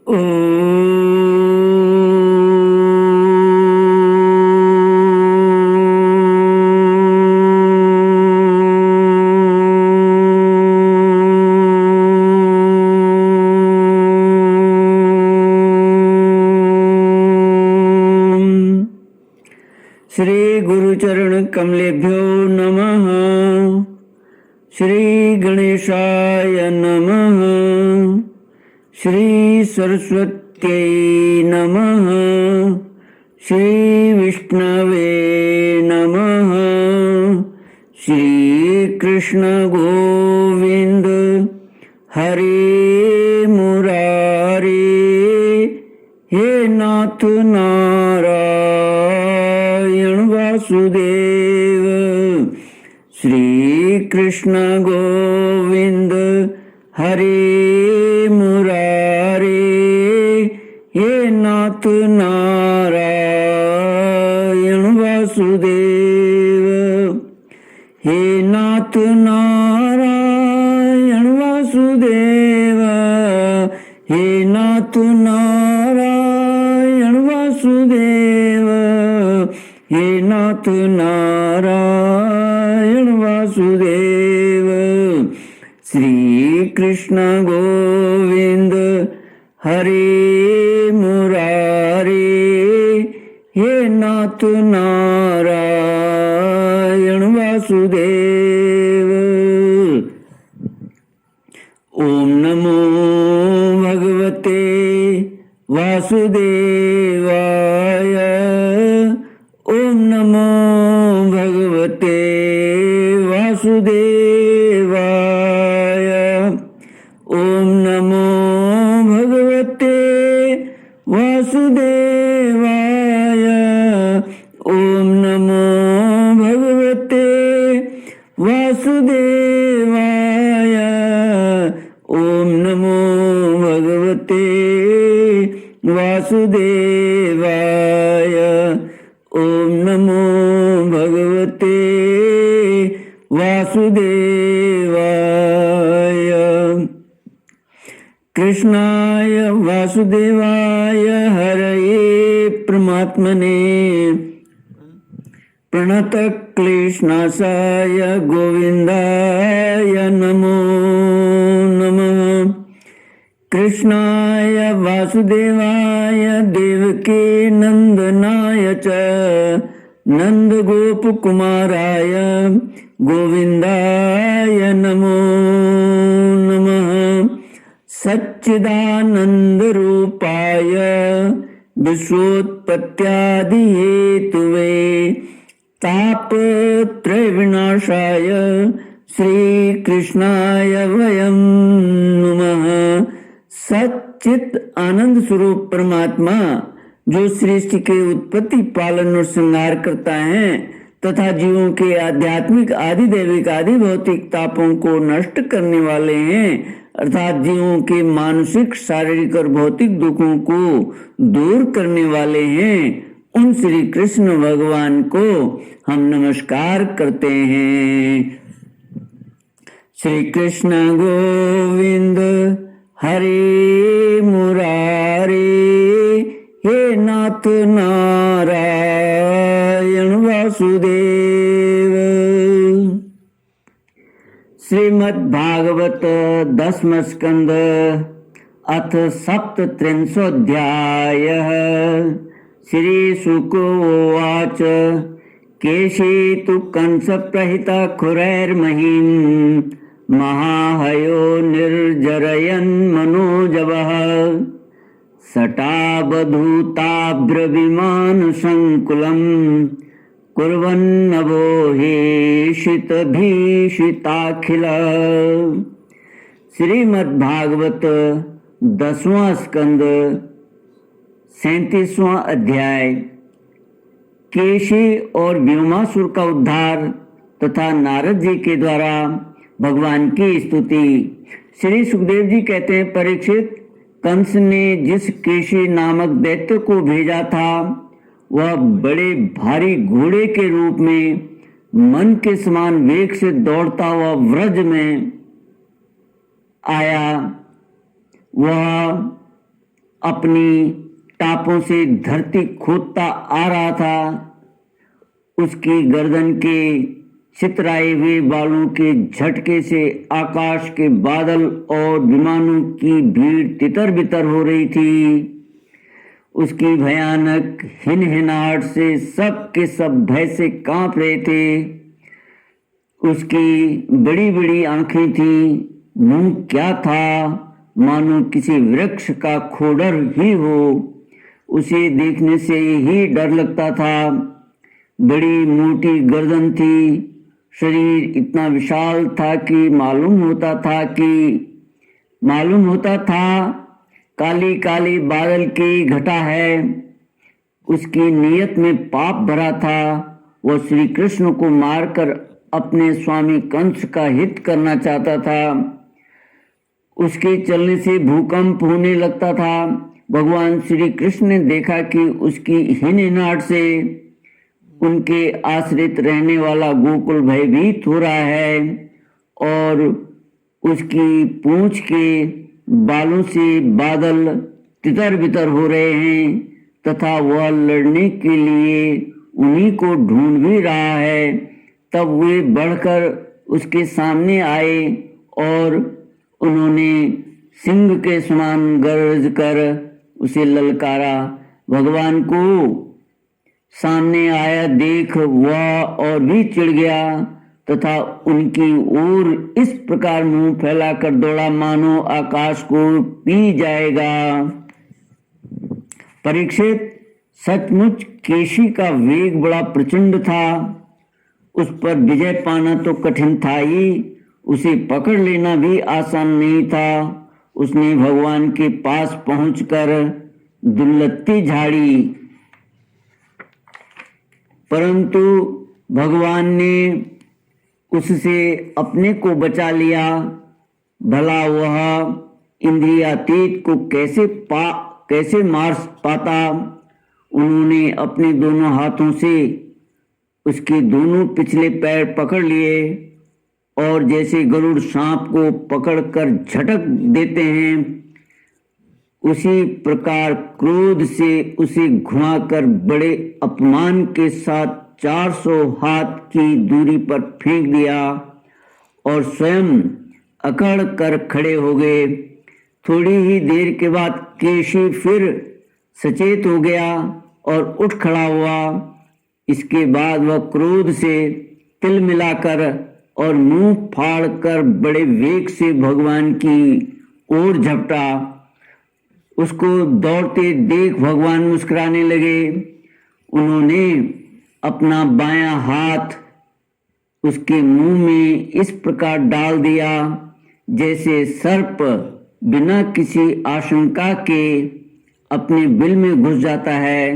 श्री गुरुचरण कमलेभ्यो नमः। श्री गणेशाय नमः। श्री सरस्वत्यै नमः। श्री विष्णवे नमः। श्री कृष्ण गोविंद हरे मुरारे। हे नाथ नारायण वासुदेव। श्री कृष्ण गोविंद हरे मुरारे। हे नाथ नारायण वासुदेव। हे नाथ नारायण वासुदेव। हे नाथ नारायण वासुदेव। हे नाथ नारायण वासुदेव। श्री कृष्ण गोविंद हरे मुरारे। हे नाथ नारायण वासुदेव। ओम नमो भगवते वासुदेवाय। ओम नमो भगवते वासुदेवाय। ओम नमो भगवते वासुदेवाय। ओम नमो भगवते वासुदेवाय। ओम नमो भगवते वासुदेवाय। ओम नमो भगवते वासुदेवाय। कृष्णाय वासुदेवाय हरये परमात्मने प्रणतक्लेशनाशाय गोविन्दाय नमो नमः। कृष्णाय वासुदेवाय देवकी नंदनाय च नंदगोपकुमाराय गोविन्दाय नमो नमः। सच्चिदानन्दरूपाय विश्वोत्पत्त्यादिहेतुवे तापत्रयविनाशाय श्रीकृष्णाय वयं नमः। सच्चित आनंद स्वरूप परमात्मा जो सृष्टि के उत्पत्ति पालन और श्रृंगार करता है तथा जीवों के आध्यात्मिक आदि दैविक आदि भौतिक तापों को नष्ट करने वाले हैं, अर्थात जीवों के मानसिक शारीरिक और भौतिक दुखों को दूर करने वाले हैं, उन श्री कृष्ण भगवान को हम नमस्कार करते हैं। श्री कृष्ण गोविंद हरे मुरारे। हे नाथ नारायण वासुदेव। श्रीमद्भागवत दशम स्कंद अथ सप्तत्रिंशोऽध्यायः। श्री शुक उवाच केशी तु कंस प्रहिता खुरैर्महीम् महाहयो निर्जरयन् मनोजवः सटाबधूताभ्रविमानसङ्कुलम् कुर्वन्नभो हेषितभीषिताखिल। श्रीमद्भागवत 10वां स्कंद 37वां अध्याय। केशी और व्योमासुर का उद्धार तथा नारद जी के द्वारा भगवान की स्तुति। श्री सुखदेव जी कहते हैं, परीक्षित, कंस ने जिस केशी नामक दैत्य को भेजा था वह बड़े भारी घोड़े के रूप में मन के समान वेग से दौड़ता हुआ व्रज में आया। वह अपनी टापों से धरती खोदता आ रहा था। उसकी गर्दन के छितराए हुए बालों के झटके से आकाश के बादल और विमानों की भीड़ तितर बितर हो रही थी। उसकी भयानक हिनहिनाहट से सब के सब भय से कांप रहे थे। उसकी बड़ी बड़ी आंखें थीं, मुंह क्या था, मानो किसी वृक्ष का खोडर ही हो। उसे देखने से ही डर लगता था। बड़ी मोटी गर्दन थी, शरीर इतना विशाल था कि मालूम होता था काली काली बादल की घटा है। उसकी नीयत में पाप भरा था। वह श्री कृष्ण को मारकर अपने स्वामी कंस का हित करना चाहता था। उसके चलने से भूकंप होने लगता था। भगवान श्री कृष्ण ने देखा कि उसकी हिनहिनाहट से उनके आश्रित रहने वाला गोकुल भयभीत हो रहा है और उसकी पूंछ के बालों से बादल तितर बितर हो रहे हैं तथा वह लड़ने के लिए उन्हीं को ढूंढ भी रहा है। तब वे बढ़कर उसके सामने आए और उन्होंने सिंह के समान गरज कर उसे ललकारा। भगवान को सामने आया देख वह और भी चिढ़ गया तथा उनकी ओर इस प्रकार मुंह फैलाकर दौड़ा मानो आकाश को पी जाएगा। परीक्षित, सचमुच केशी का वेग बड़ा प्रचंड था। उस पर विजय पाना तो कठिन था ही, उसे पकड़ लेना भी आसान नहीं था। उसने भगवान के पास पहुंचकर दुर्लत्ती झाड़ी, परंतु भगवान ने उससे अपने को बचा लिया। भला वह इंद्रियातीत को कैसे मार पाता। उन्होंने अपने दोनों हाथों से उसके दोनों पिछले पैर पकड़ लिए और जैसे गरुड़ सांप को पकड़कर झटक देते हैं उसी प्रकार क्रोध से उसे घुमाकर बड़े अपमान के साथ 400 हाथ की दूरी पर फेंक दिया और स्वयं अकड़ कर खड़े हो गए। थोड़ी ही देर के बाद केशी फिर सचेत हो गया और उठ खड़ा हुआ। इसके बाद वह क्रोध से तिल मिलाकर और मुंह फाड़कर बड़े वेग से भगवान की ओर झपटा। उसको दौड़ते देख भगवान मुस्कुराने लगे। उन्होंने अपना बायां हाथ उसके मुंह में इस प्रकार डाल दिया जैसे सर्प बिना किसी आशंका के अपने बिल में घुस जाता है।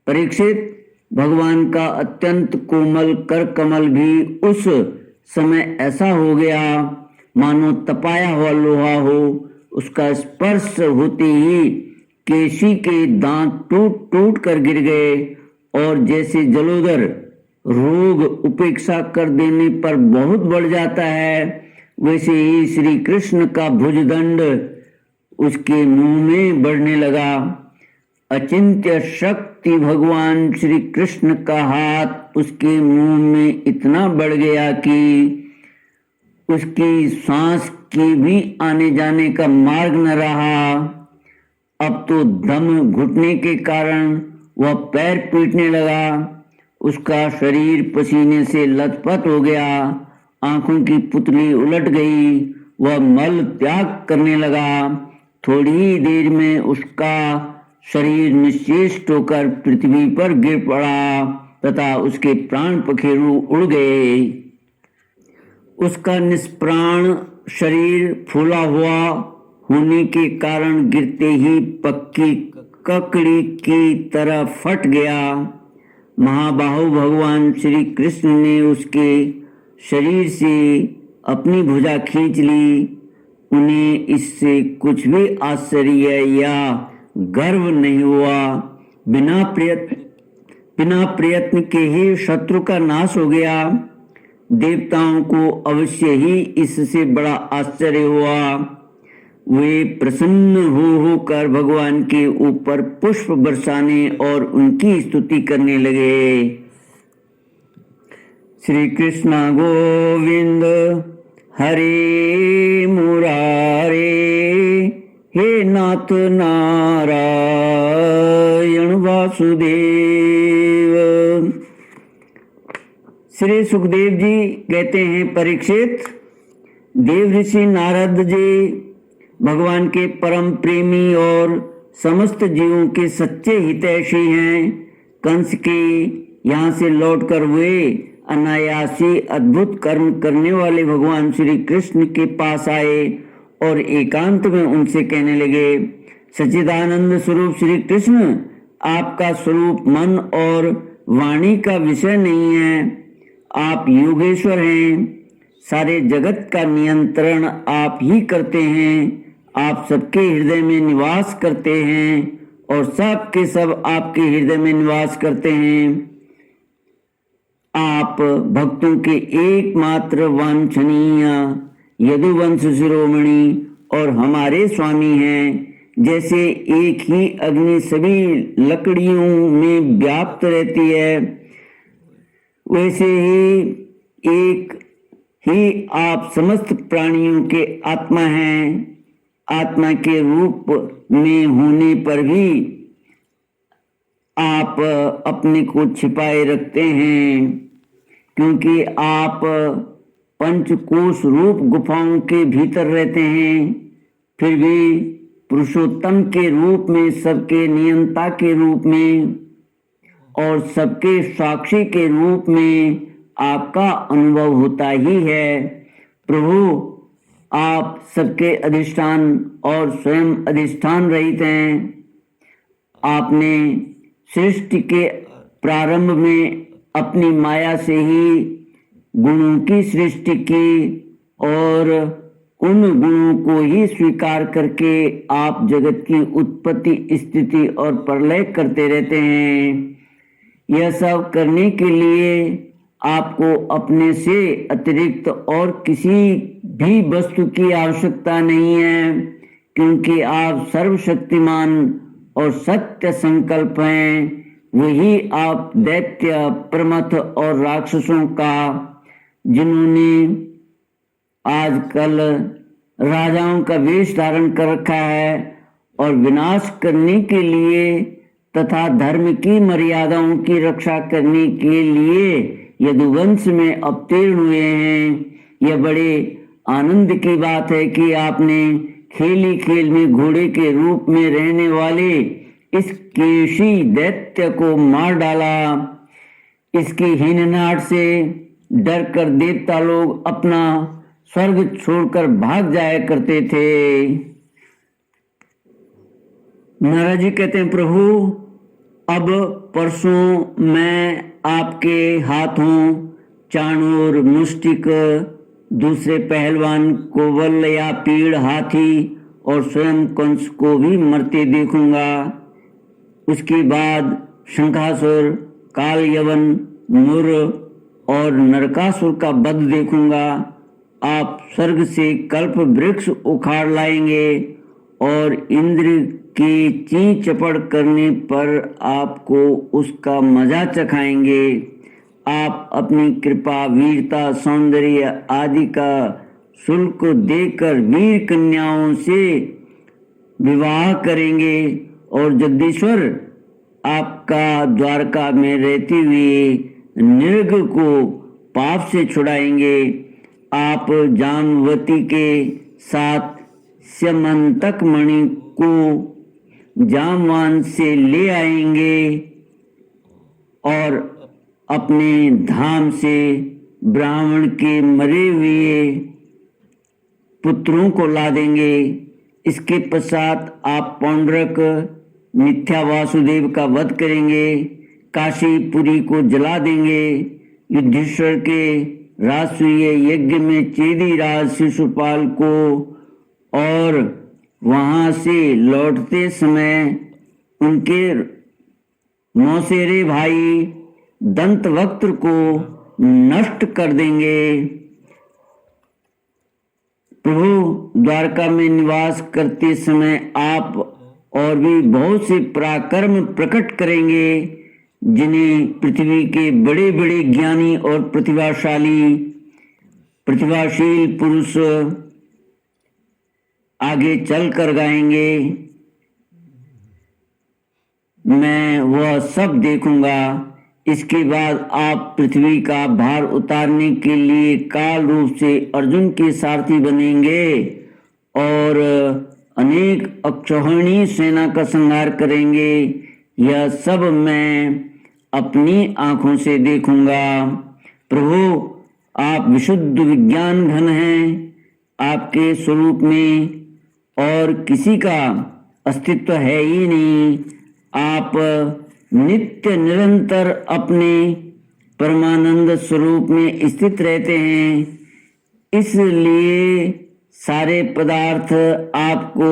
परीक्षित, भगवान का अत्यंत कोमल कर कमल भी उस समय ऐसा हो गया मानो तपाया हुआ लोहा हो। उसका स्पर्श होते ही केशी के दांत टूट टूट कर गिर गए और जैसे जलोदर रोग उपेक्षा कर देने पर बहुत बढ़ जाता है, वैसे ही श्री कृष्ण का भुजदंड उसके मुंह में बढ़ने लगा। अचिंत्य शक्ति भगवान श्री कृष्ण का हाथ उसके मुंह में इतना बढ़ गया कि उसकी सांस की भी आने जाने का मार्ग न रहा। अब तो दम घुटने के कारण वह पैर पीटने लगा। उसका शरीर पसीने से लथपथ हो गया। आंखों की पुतली उलट गई। वह मल त्याग करने लगा। थोड़ी ही देर में उसका शरीर निश्चेष होकर पृथ्वी पर गिर पड़ा तथा उसके प्राण पखेरु उड़ गए। उसका निष्प्राण शरीर फूला हुआ होने के कारण गिरते ही पक्की ककड़ी की तरह फट गया। महाबाहु भगवान श्री कृष्ण ने उसके शरीर से अपनी भुजा खींच ली। उन्हें इससे कुछ भी आश्चर्य या गर्व नहीं हुआ। बिना प्रयत्न के ही शत्रु का नाश हो गया। देवताओं को अवश्य ही इससे बड़ा आश्चर्य हुआ। वे प्रसन्न होकर भगवान के ऊपर पुष्प बरसाने और उनकी स्तुति करने लगे। श्री कृष्ण गोविंद हरे मुरारे, हे नाथ नारायण वासुदेव। श्री सुखदेव जी कहते हैं, परीक्षित, देव ऋषि नारद जी भगवान के परम प्रेमी और समस्त जीवों के सच्चे हितैषी हैं। कंस के यहाँ से लौटकर वे अनायासी अद्भुत कर्म करने वाले भगवान श्री कृष्ण के पास आए और एकांत में उनसे कहने लगे, सच्चिदानंद स्वरूप श्री कृष्ण, आपका स्वरूप मन और वाणी का विषय नहीं है। आप योगेश्वर हैं, सारे जगत का नियंत्रण आप ही करते हैं। आप सबके हृदय में निवास करते हैं और सब के सब आपके हृदय में निवास करते हैं। आप भक्तों के एकमात्र वांछनीय यदुवंश शिरोमणि और हमारे स्वामी हैं। जैसे एक ही अग्नि सभी लकड़ियों में व्याप्त रहती है, वैसे ही एक ही आप समस्त प्राणियों के आत्मा हैं। आत्मा के रूप में होने पर भी आप अपने को छिपाए रखते हैं, क्योंकि आप पंचकोश रूप गुफाओं के भीतर रहते हैं। फिर भी पुरुषोत्तम के रूप में, सबके नियंता के रूप में और सबके साक्षी के रूप में आपका अनुभव होता ही है। प्रभु, आप सबके अधिष्ठान और स्वयं अधिष्ठान रहित हैं। आपने सृष्टि के प्रारंभ में अपनी माया से ही गुणों की सृष्टि की और उन गुणों को ही स्वीकार करके आप जगत की उत्पत्ति, स्थिति और प्रलय करते रहते हैं। यह सब करने के लिए आपको अपने से अतिरिक्त और किसी भी वस्तु की आवश्यकता नहीं है, क्योंकि आप सर्वशक्तिमान और सत्य संकल्प हैं। वही आप दैत्य, प्रमथ और राक्षसों का, जिन्होंने आजकल राजाओं का वेश धारण कर रखा है और विनाश करने के लिए तथा धर्म की मर्यादाओं की रक्षा करने के लिए यदुवंश में अवतीर्ण हुए हैं। यह बड़े आनंद की बात है कि आपने खेली खेल में घोड़े के रूप में रहने वाले इस केशी दैत्य को मार डाला। इसकी हिननाट से डरकर देवता लोग अपना स्वर्ग छोड़कर भाग जाया करते थे। नारद जी कहते हैं, प्रभु, अब परसों मैं आपके हाथों चाणूर, मुष्टिक, दूसरे पहलवान को वल्ल या पीड़, हाथी और स्वयं कंस को भी मरते देखूंगा। उसके बाद शंखासुर, काल यवन, मुर और नरकासुर का वध देखूंगा। आप स्वर्ग से कल्प वृक्ष उखाड़ लाएंगे और इंद्र की ची चपड़ करने पर आपको उसका मजा चखाएंगे। आप अपनी कृपा, वीरता, सौंदर्य आदि का शुल्क देकर वीर कन्याओं से विवाह करेंगे और जगदीश्वर आपका द्वारका में रहते हुए नृग को पाप से छुड़ाएंगे। आप जामवती के साथ स्यमंतक मणि को जामवान से ले आएंगे और अपने धाम से ब्राह्मण के मरे हुए पुत्रों को ला देंगे। इसके पश्चात आप पौंड्रक, मिथ्या वासुदेव का वध करेंगे, काशीपुरी को जला देंगे, युधिष्ठिर के राजसूय यज्ञ में चेदी राज शिशुपाल को और वहां से लौटते समय उनके मौसेरे भाई दंतवक्त्र को नष्ट कर देंगे। प्रभु, द्वारका में निवास करते समय आप और भी बहुत से पराक्रम प्रकट करेंगे जिन्हें पृथ्वी के बड़े बड़े ज्ञानी और प्रतिभाशील पुरुष आगे चल कर गाएंगे। मैं वह सब देखूंगा। इसके बाद आप पृथ्वी का भार उतारने के लिए काल रूप से अर्जुन के सारथी बनेंगे और अनेक अक्षौहिणी सेना का संहार करेंगे। यह सब मैं अपनी आंखों से देखूंगा। प्रभु, आप विशुद्ध विज्ञान घन हैं। आपके स्वरूप में और किसी का अस्तित्व है ही नहीं। आप नित्य निरंतर अपने परमानंद स्वरूप में स्थित रहते हैं, इसलिए सारे पदार्थ आपको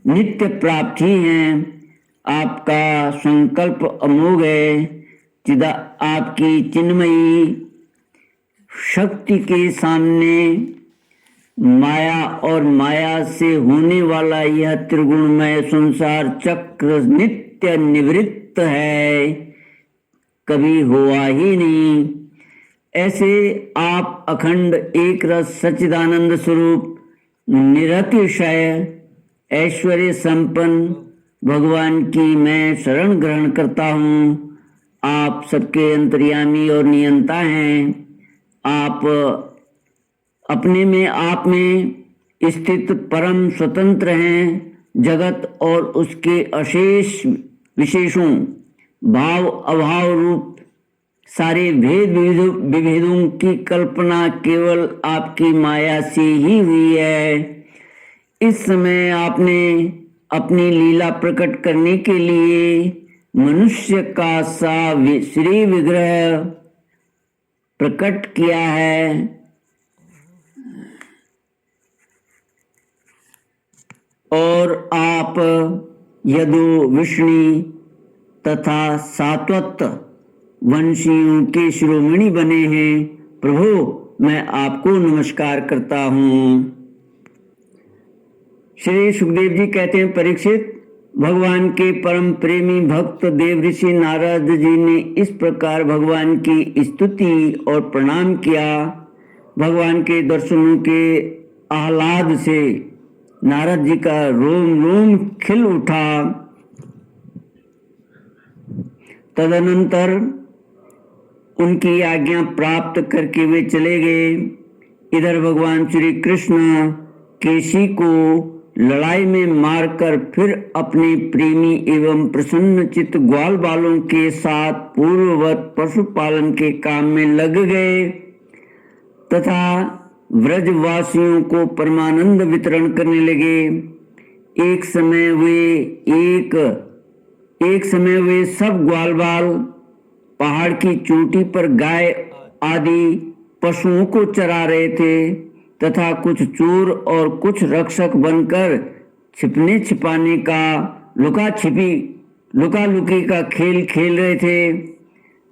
नित्य प्राप्त ही हैं। आपका संकल्प अमोघ है। आपकी चिन्मयी शक्ति के सामने माया और माया से होने वाला यह त्रिगुणमय संसार चक्र नित्य निवृत्त है, कभी हुआ ही नहीं। ऐसे आप अखंड एक रस सच्चिदानंद स्वरूप निरतिशय ऐश्वर्य संपन्न भगवान की मैं शरण ग्रहण करता हूँ। आप सबके अंतर्यामी और नियंता हैं। आप अपने में आप में स्थित परम स्वतंत्र हैं। जगत और उसके अशेष विशेषों भाव अभाव रूप सारे भेद विभेदों की कल्पना केवल आपकी माया से ही हुई है। इस समय आपने अपनी लीला प्रकट करने के लिए मनुष्य का सा श्री विग्रह प्रकट किया है और आप यदु विष्णु तथा सात्वत वंशियों के शिरोमणि बने हैं। प्रभु, मैं आपको नमस्कार करता हूँ। श्री सुखदेव जी कहते हैं, परीक्षित, भगवान के परम प्रेमी भक्त देव ऋषि नारद जी ने इस प्रकार भगवान की स्तुति और प्रणाम किया। भगवान के दर्शनों के आह्लाद से नारद जी का रोम रोम खिल उठा। तदनंतर उनकी आज्ञा प्राप्त करके वे चले गए। इधर भगवान श्री कृष्ण केशी को लड़ाई में मारकर फिर अपने प्रेमी एवं प्रसन्न चित्त ग्वाल बालों के साथ पूर्ववत पशुपालन के काम में लग गए तथा व्रजवासियों को परमानंद वितरण करने लगे। एक समय वे सब ग्वाल बाल पहाड़ की चोटी पर गाय आदि पशुओं को चरा रहे थे तथा कुछ चोर और कुछ रक्षक बनकर छिपने छिपाने का लुका लुकी का खेल खेल रहे थे।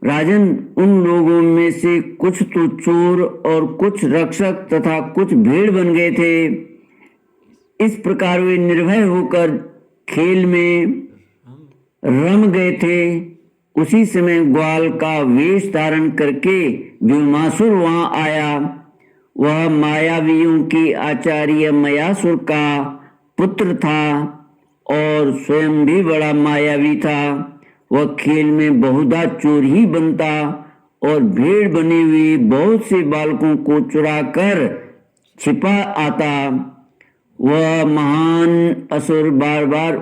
राजन, उन लोगों में से कुछ तो चोर और कुछ रक्षक तथा कुछ भेड़ बन गए थे। इस प्रकार वे निर्भय होकर खेल में रम गए थे। उसी समय ग्वाल का वेश धारण करके व्योमासुर वहां आया। वह मायावियों की आचार्य मयासुर का पुत्र था और स्वयं भी बड़ा मायावी था। वह खेल में बहुधा चोर ही बनता और भेड़ बने हुए बहुत से बालकों को चुराकर छिपा आता। वह महान असुर बार बार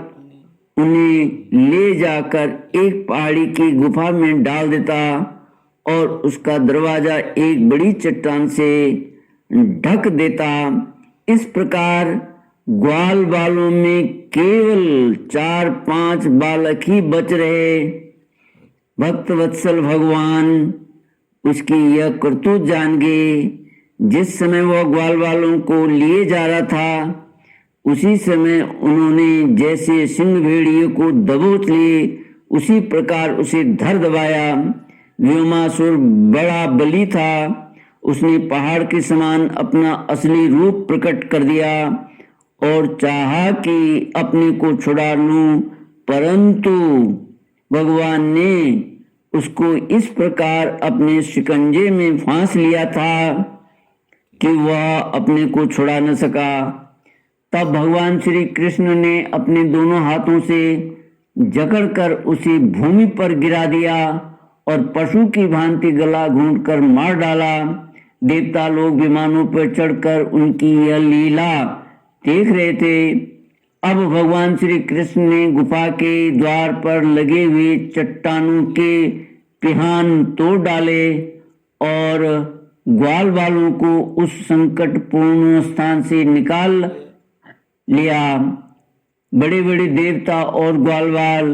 उन्हें ले जाकर एक पहाड़ी की गुफा में डाल देता और उसका दरवाजा एक बड़ी चट्टान से ढक देता। इस प्रकार ग्वाल बालों में केवल 4-5 बालक ही बच रहे। भक्त वत्सल भगवान उसकी यह करतूत जान गए। जिस समय वह ग्वाल बालों को लिए जा रहा था उसी समय उन्होंने जैसे सिंह भेड़िए को दबोच लिए उसी प्रकार उसे धर दबाया। व्योमासुर बड़ा बली था उसने पहाड़ के समान अपना असली रूप प्रकट कर दिया और चाहा कि अपने को छुड़ा लूं, परंतु भगवान ने उसको इस प्रकार अपने शिकंजे में फांस लिया था कि वह अपने को छुड़ा न सका। तब भगवान श्री कृष्ण ने अपने दोनों हाथों से जकड़कर उसे भूमि पर गिरा दिया और पशु की भांति गला घूंटकर मार डाला। देवता लोग विमानों पर चढ़कर उनकी यह लीला देख रहे थे। अब भगवान श्री कृष्ण ने गुफा के द्वार पर लगे हुए चट्टानों के पिहान तोड़ डाले और ग्वाल वालों को उस संकटपूर्ण स्थान से निकाल लिया। बड़े बड़े देवता और ग्वालवाल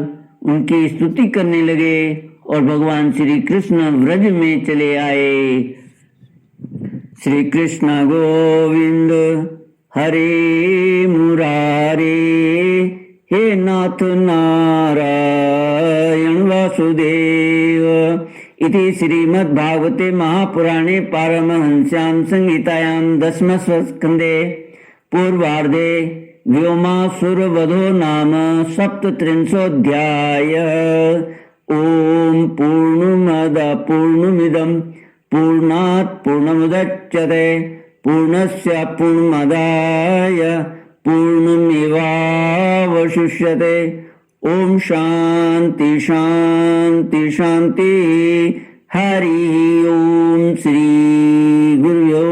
उनकी स्तुति करने लगे और भगवान श्री कृष्ण व्रज में चले आए। श्री कृष्ण गोविंद हरे मुरारे, हे नाथ नारायण वासुदेव। इति श्रीमद्भागवते महापुराणे पारमहंस्यां संहितायां दशमस्कन्धे पूर्वार्धे व्योमासुरवधो नाम सप्तत्रिंशोऽध्याय। ओम पूर्णमद पूर्णमिदं पूर्णात् पूर्णमुदच्यते पूर्णस्य पूर्णमादाय पूर्णमेवावशिष्यते। ओम शांति शांति शांति। हरि ओम। श्री गुरुभ्यो